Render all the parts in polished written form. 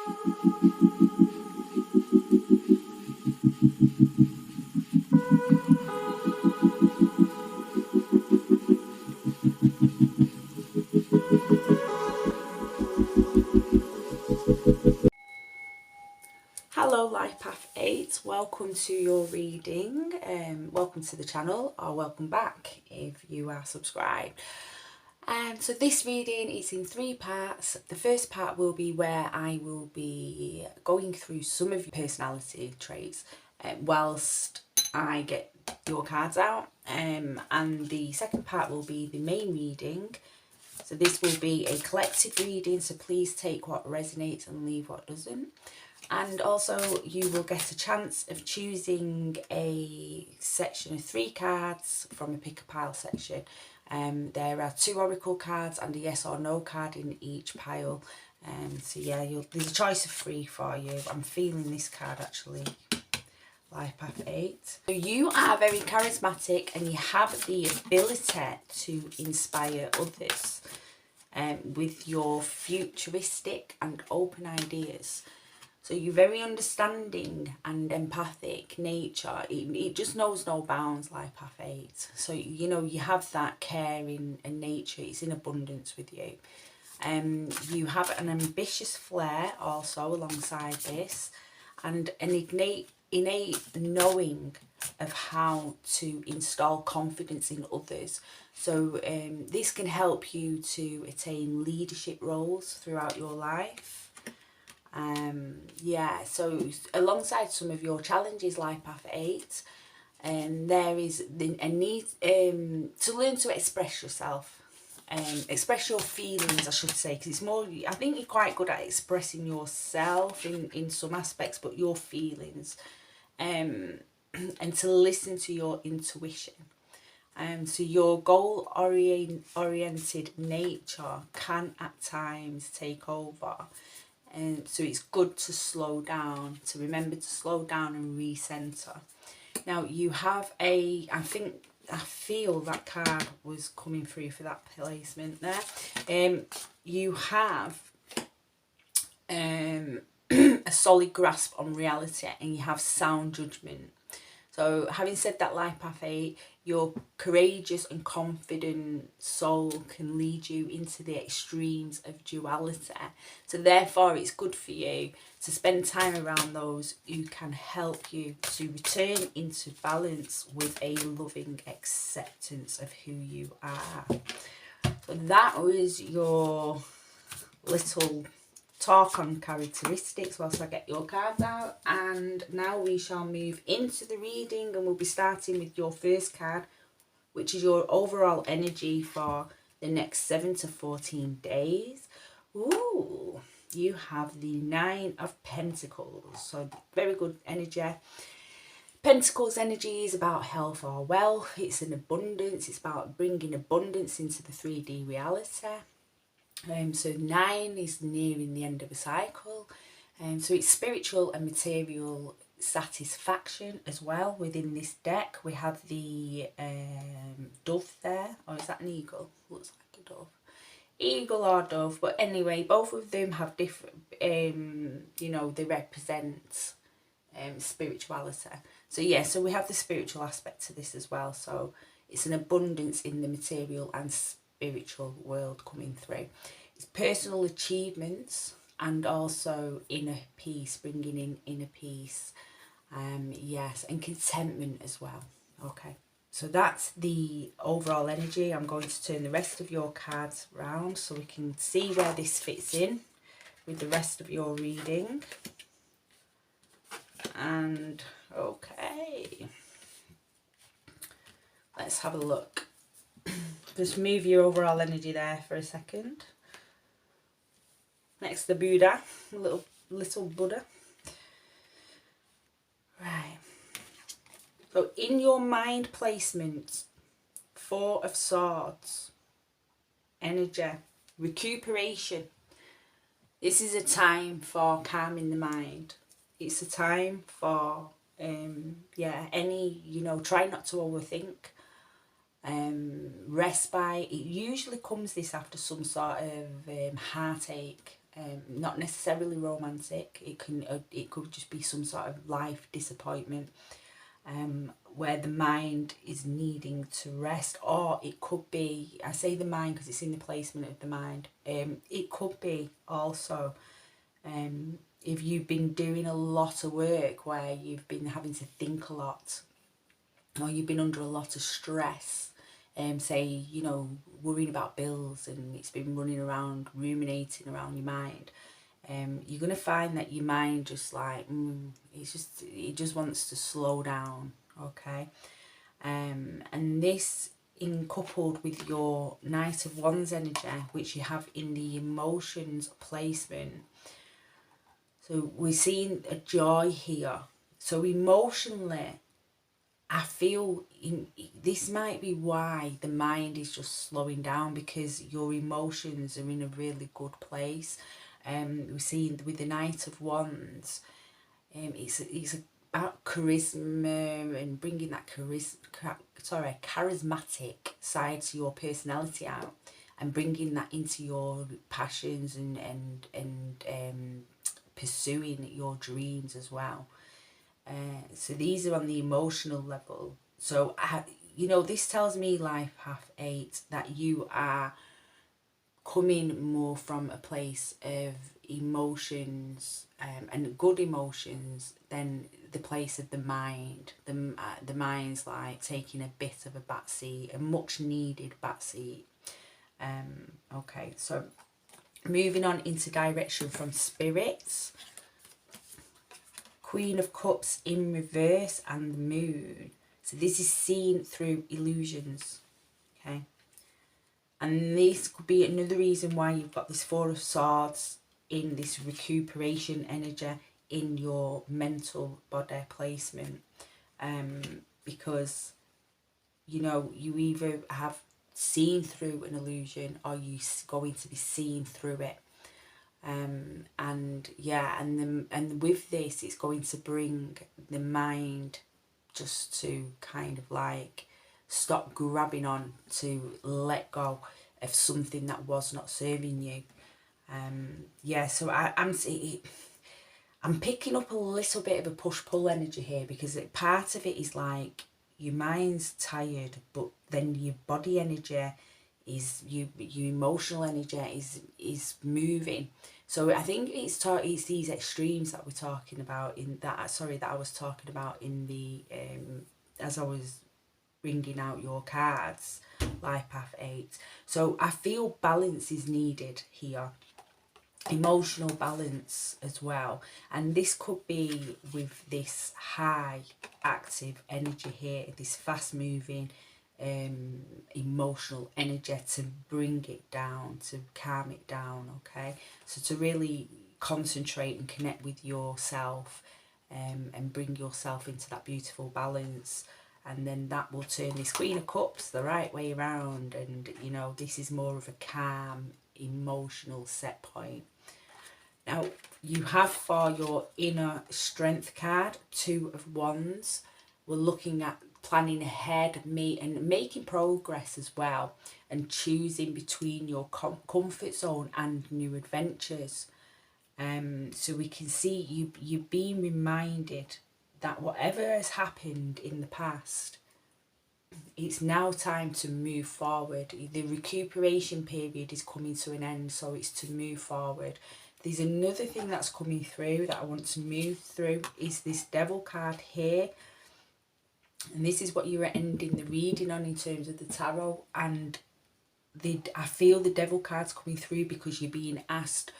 Hello Life Path 8, welcome to your reading, welcome to the channel, or welcome back if you are subscribed. So this reading is in 3 parts. The first part will be where I will be going through some of your personality traits whilst I get your cards out, and the second part will be the main reading. So this will be a collective reading, so please take what resonates and leave what doesn't. And also you will get a chance of choosing a section of 3 cards from a pick a pile section. There are 2 oracle cards and a yes or no card in each pile. So yeah, there's a choice of 3 for you. I'm feeling this card actually. Life Path 8. So you are very charismatic and you have the ability to inspire others with your futuristic and open ideas. So you're very understanding and empathic nature. It just knows no bounds, Life Path 8. So, you know, you have that caring and nature. It's in abundance with you. You have an ambitious flair also alongside this. And an innate knowing of how to install confidence in others. So this can help you to attain leadership roles throughout your life. Yeah, so alongside some of your challenges, Life Path 8, there is a need to learn to express yourself, express your feelings, I should say, because it's more, I think you're quite good at expressing yourself in some aspects, but your feelings, and to listen to your intuition. So your goal-oriented nature can at times take over. So it's good to slow down, to remember to slow down and recenter. Now you have I feel that card was coming through for that placement there. You have a solid grasp on reality and you have sound judgment. So having said that, Life Path 8, your courageous and confident soul can lead you into the extremes of duality. So therefore it's good for you to spend time around those who can help you to return into balance with a loving acceptance of who you are. So that was your little talk on characteristics whilst I get your cards out, and now we shall move into the reading, and we'll be starting with your first card, which is your overall energy for the next 7 to 14 days. Ooh, you have the 9 of Pentacles, so very good energy. Pentacles energy is about health or wealth. It's an abundance. It's about bringing abundance into the 3D reality. So 9 is nearing the end of a cycle. So it's spiritual and material satisfaction as well within this deck. We have the dove there, or is that an eagle? Looks like a dove. Eagle or dove, but anyway, both of them have different, you know, they represent spirituality. So yeah, so we have the spiritual aspect to this as well. So it's an abundance in the material and spiritual world coming through. It's personal achievements and also inner peace, bringing in inner peace. Yes, and contentment as well. Okay, so that's the overall energy. I'm going to turn the rest of your cards around so we can see where this fits in with the rest of your reading. And okay, let's have a look. Just move your overall energy there for a second. Next, the Buddha, little Buddha. Right. So in your mind placement, 4 of Swords, energy, recuperation. This is a time for calming the mind. It's a time for, try not to overthink. Respite. It usually comes this after some sort of heartache not necessarily romantic. It could just be some sort of life disappointment, where the mind is needing to rest. Or it could be, I say the mind because it's in the placement of the mind, it could be also if you've been doing a lot of work where you've been having to think a lot, or you've been under a lot of stress, say, you know, worrying about bills, and it's been running around, ruminating around your mind, you're going to find that your mind just like, it just wants to slow down, okay? And this, in coupled with your Knight of Wands energy, which you have in the emotions placement, so we're seeing a joy here. So emotionally, I feel this might be why the mind is just slowing down, because your emotions are in a really good place. We're seeing with the Knight of Wands, it's about charisma and bringing that charismatic side to your personality out, and bringing that into your passions and pursuing your dreams as well. So these are on the emotional level. So you know, this tells me, Life Path 8, that you are coming more from a place of emotions, and good emotions, than the place of the mind. The mind's like taking a bit of a backseat, a much needed backseat. Okay, so moving on into direction from spirits. Queen of Cups in reverse and the Moon. So this is seen through illusions, okay? And this could be another reason why you've got this Four of Swords in this recuperation energy in your mental body placement. Because, you know, you either have seen through an illusion, or you're going to be seen through it. And yeah, and with this, it's going to bring the mind just to kind of like stop grabbing on, to let go of something that was not serving you. Yeah, so I'm picking up a little bit of a push-pull energy here, because part of it is like your mind's tired, but then your body energy is, your emotional energy is moving. So I think it's these extremes that we're talking about in that, that I was talking about in the as I was bringing out your cards, Life Path 8. So I feel balance is needed here, emotional balance as well, and this could be with this high active energy here, this fast moving emotional energy, to bring it down, to calm it down, okay? So to really concentrate and connect with yourself, and bring yourself into that beautiful balance, and then that will turn this Queen of Cups the right way around, and you know, this is more of a calm emotional set point. Now you have, for your inner strength card, Two of Wands. We're looking at planning ahead, and making progress as well, and choosing between your comfort zone and new adventures. So we can see you being reminded that whatever has happened in the past, it's now time to move forward. The recuperation period is coming to an end, so it's to move forward. There's another thing that's coming through that I want to move through, is this Devil card here. And this is what you're ending the reading on in terms of the tarot. And I feel the Devil card's coming through because you're being asked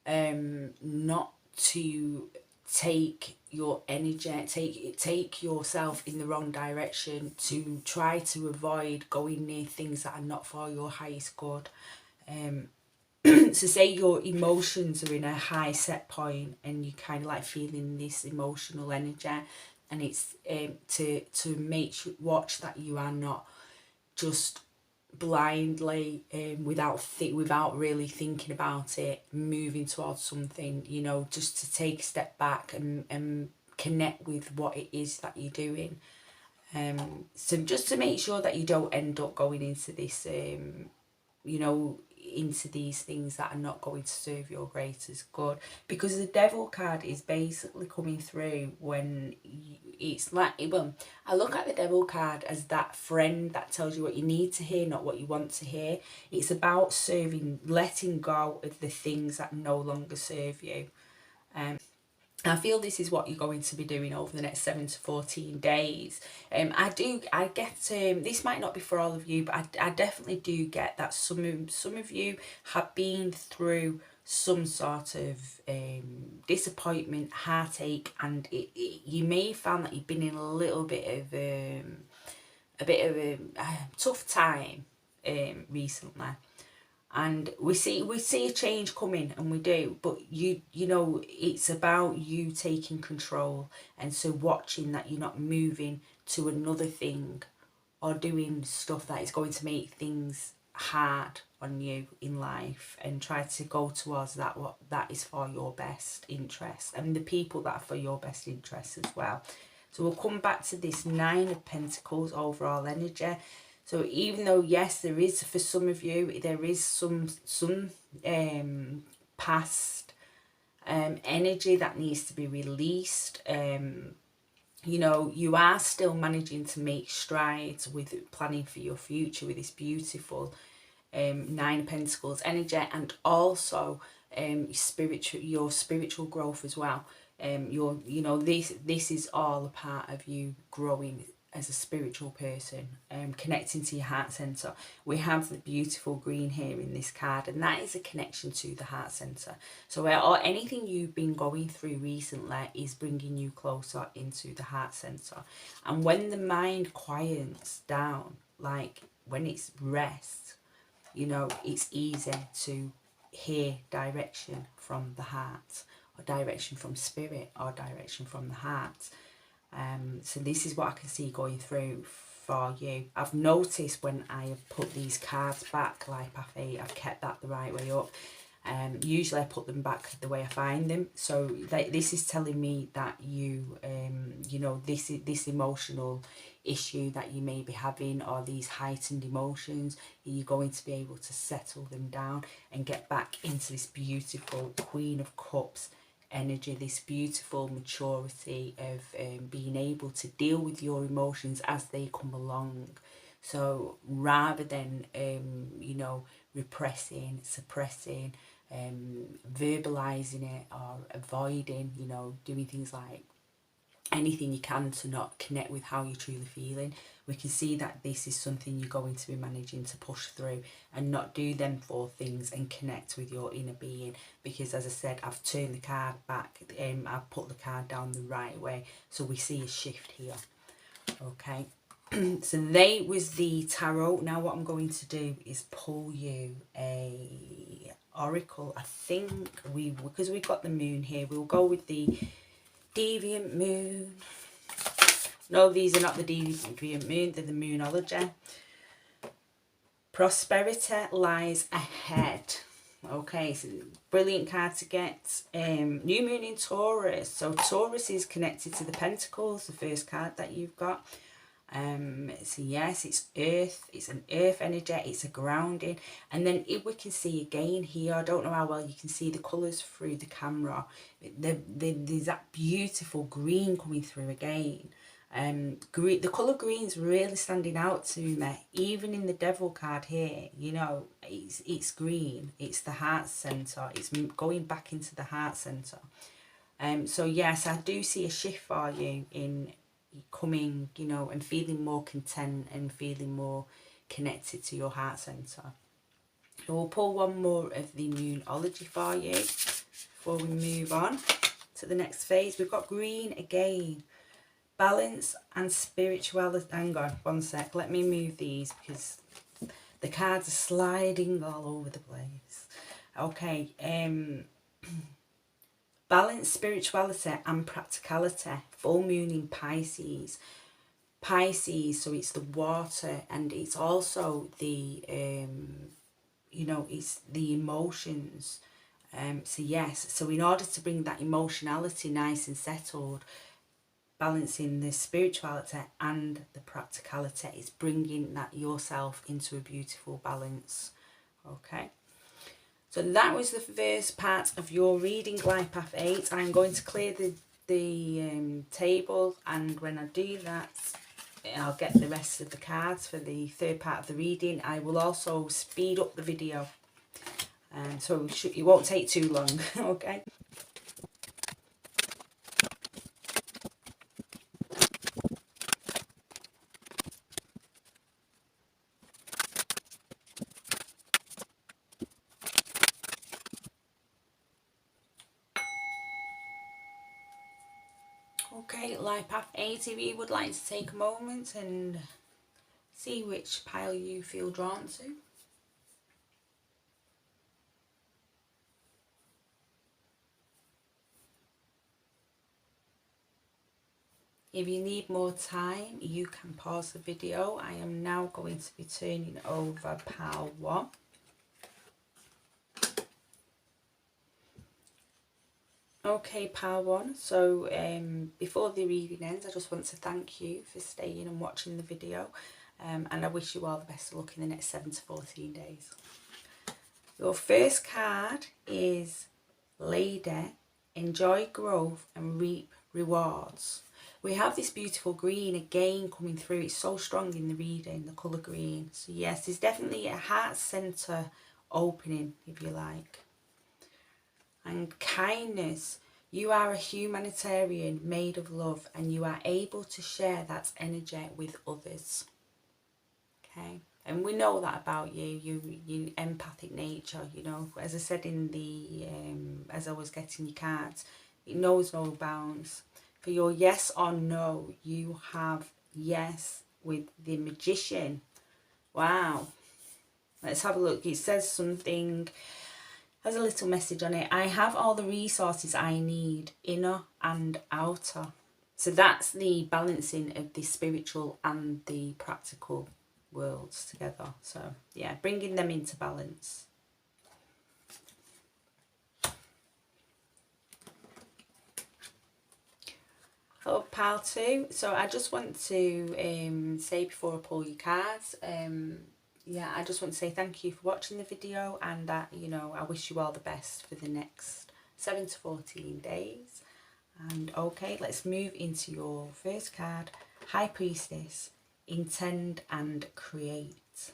not to take your energy, take yourself in the wrong direction, to try to avoid going near things that are not for your highest good. So say your emotions are in a high set point, and you kind of like feeling this emotional energy, and it's to watch that you are not just blindly, without really thinking about it, moving towards something, you know, just to take a step back and connect with what it is that you're doing. So just to make sure that you don't end up going into this, you know, into these things that are not going to serve your greatest good, because the devil card is basically coming through when it's like, well, I look at the devil card as that friend that tells you what you need to hear, not what you want to hear. It's about letting go of the things that no longer serve you. I feel this is what you're going to be doing over the next 7 to 14 days. I get, this might not be for all of you, but I definitely do get that some of you have been through some sort of disappointment, heartache, and you may have found that you've been in a little bit of a tough time recently. And we see a change coming, and we do, but you know, it's about you taking control, and so watching that you're not moving to another thing or doing stuff that is going to make things hard on you in life, and try to go towards that, what that is for your best interest, and the people that are for your best interest as well. So we'll come back to this 9 of Pentacles overall energy. So even though, yes, there is, for some of you, there is some past energy that needs to be released. You know, you are still managing to make strides with planning for your future with this beautiful 9 of Pentacles energy, and also your spiritual growth as well. You know, this is all a part of you growing as a spiritual person, connecting to your heart center. We have the beautiful green here in this card, and that is a connection to the heart center. So anything you've been going through recently is bringing you closer into the heart center. And when the mind quiets down, like when it's rest, you know, it's easy to hear direction from the heart, or direction from spirit, or direction from the heart. So this is what I can see going through for you. I've noticed when I have put these cards back, like Path 8, I've kept that the right way up. Usually I put them back the way I find them. So this is telling me that you know, this emotional issue that you may be having, or these heightened emotions, you're going to be able to settle them down and get back into this beautiful Queen of Cups energy, this beautiful maturity of being able to deal with your emotions as they come along. So rather than you know, repressing, suppressing, verbalizing it, or avoiding, you know, doing things like anything you can to not connect with how you're truly feeling, we can see that this is something you're going to be managing to push through and not do them 4 things, and connect with your inner being. Because as I said, I've turned the card back, I've put the card down the right way, so we see a shift here. Okay. So they was the tarot. Now what I'm going to do is pull you a oracle. I think because we've got the moon here, we'll go with the Deviant Moon. No, these are not the Deviant Moon, they're the Moonology. Prosperity lies ahead. Okay, so brilliant card to get. New Moon in Taurus. So Taurus is connected to the Pentacles, the first card that you've got. So yes, it's earth, it's an earth energy, it's a grounding. And then if we can see again here, I don't know how well you can see the colours through the camera, there's that beautiful green coming through again. Green, the colour green's really standing out to me, even in the Devil card here. You know, it's green, it's the heart centre, it's going back into the heart centre. So yes, I do see a shift for you in coming, you know, and feeling more content and feeling more connected to your heart centre. So we'll pull one more of the Numerology for you before we move on to the next phase. We've got green again. Balance and spirituality. Hang on, one sec. Let me move these because the cards are sliding all over the place. Okay. Balance, spirituality and practicality. Full moon in Pisces. Pisces, so it's the water, and it's also the you know, it's the emotions. So yes, so in order to bring that emotionality nice and settled, balancing the spirituality and the practicality is bringing that yourself into a beautiful balance. Okay. So that was the first part of your reading, Life Path 8. I'm going to clear the table, and when I do that, I'll get the rest of the cards for the third part of the reading. I will also speed up the video, so it won't take too long, okay? Okay, Life Path 8, if you would like to take a moment and see which pile you feel drawn to. If you need more time, you can pause the video. I am now going to be turning over pile 1. Okay, pile 1. So before the reading ends, I just want to thank you for staying and watching the video. And I wish you all the best of luck in the next 7 to 14 days. Your first card is Lady, enjoy growth and reap rewards. We have this beautiful green again coming through. It's so strong in the reading, the colour green. So yes, there's definitely a heart centre opening, if you like. And kindness. You are a humanitarian made of love, and you are able to share that energy with others. Okay, and we know that about you. You empathic nature. You know, as I said in the as I was getting your cards, it knows no bounds. For your yes or no, you have yes with the Magician. Wow. Let's have a look. It says something. There's a little message on it. I have all the resources I need, inner and outer. So that's the balancing of the spiritual and the practical worlds together. So yeah, bringing them into balance. Oh, pile 2. So I just want to say before I pull your cards, yeah, I just want to say thank you for watching the video, and that, you know, I wish you all the best for the next 7 to 14 days. And okay, let's move into your first card, High Priestess, intend and create.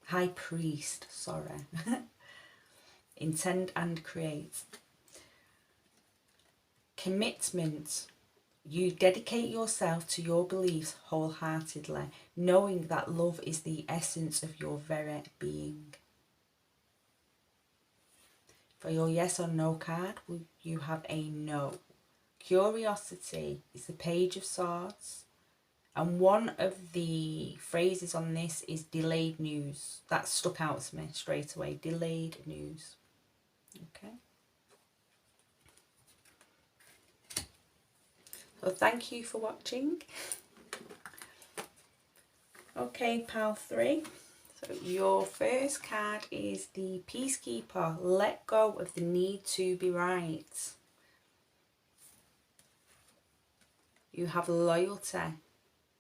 High Priest, sorry. Intend and create. Commitment. You dedicate yourself to your beliefs wholeheartedly, knowing that love is the essence of your very being. For your yes or no card, you have a no. Curiosity is the Page of Swords. And one of the phrases on this is delayed news. That stuck out to me straight away. Delayed news. Okay. So thank you for watching. Okay, pile 3. So your first card is the Peacekeeper. Let go of the need to be right. You have loyalty.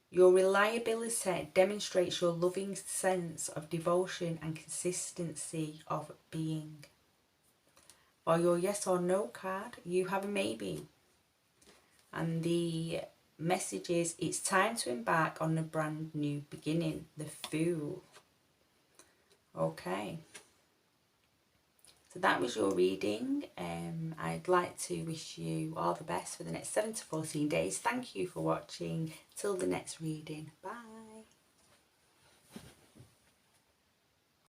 Your reliability demonstrates your loving sense of devotion and consistency of being. For your yes or no card, you have a maybe. And the message is, it's time to embark on a brand new beginning. The Fool. Okay. So that was your reading. I'd like to wish you all the best for the next 7 to 14 days. Thank you for watching. Till the next reading. Bye.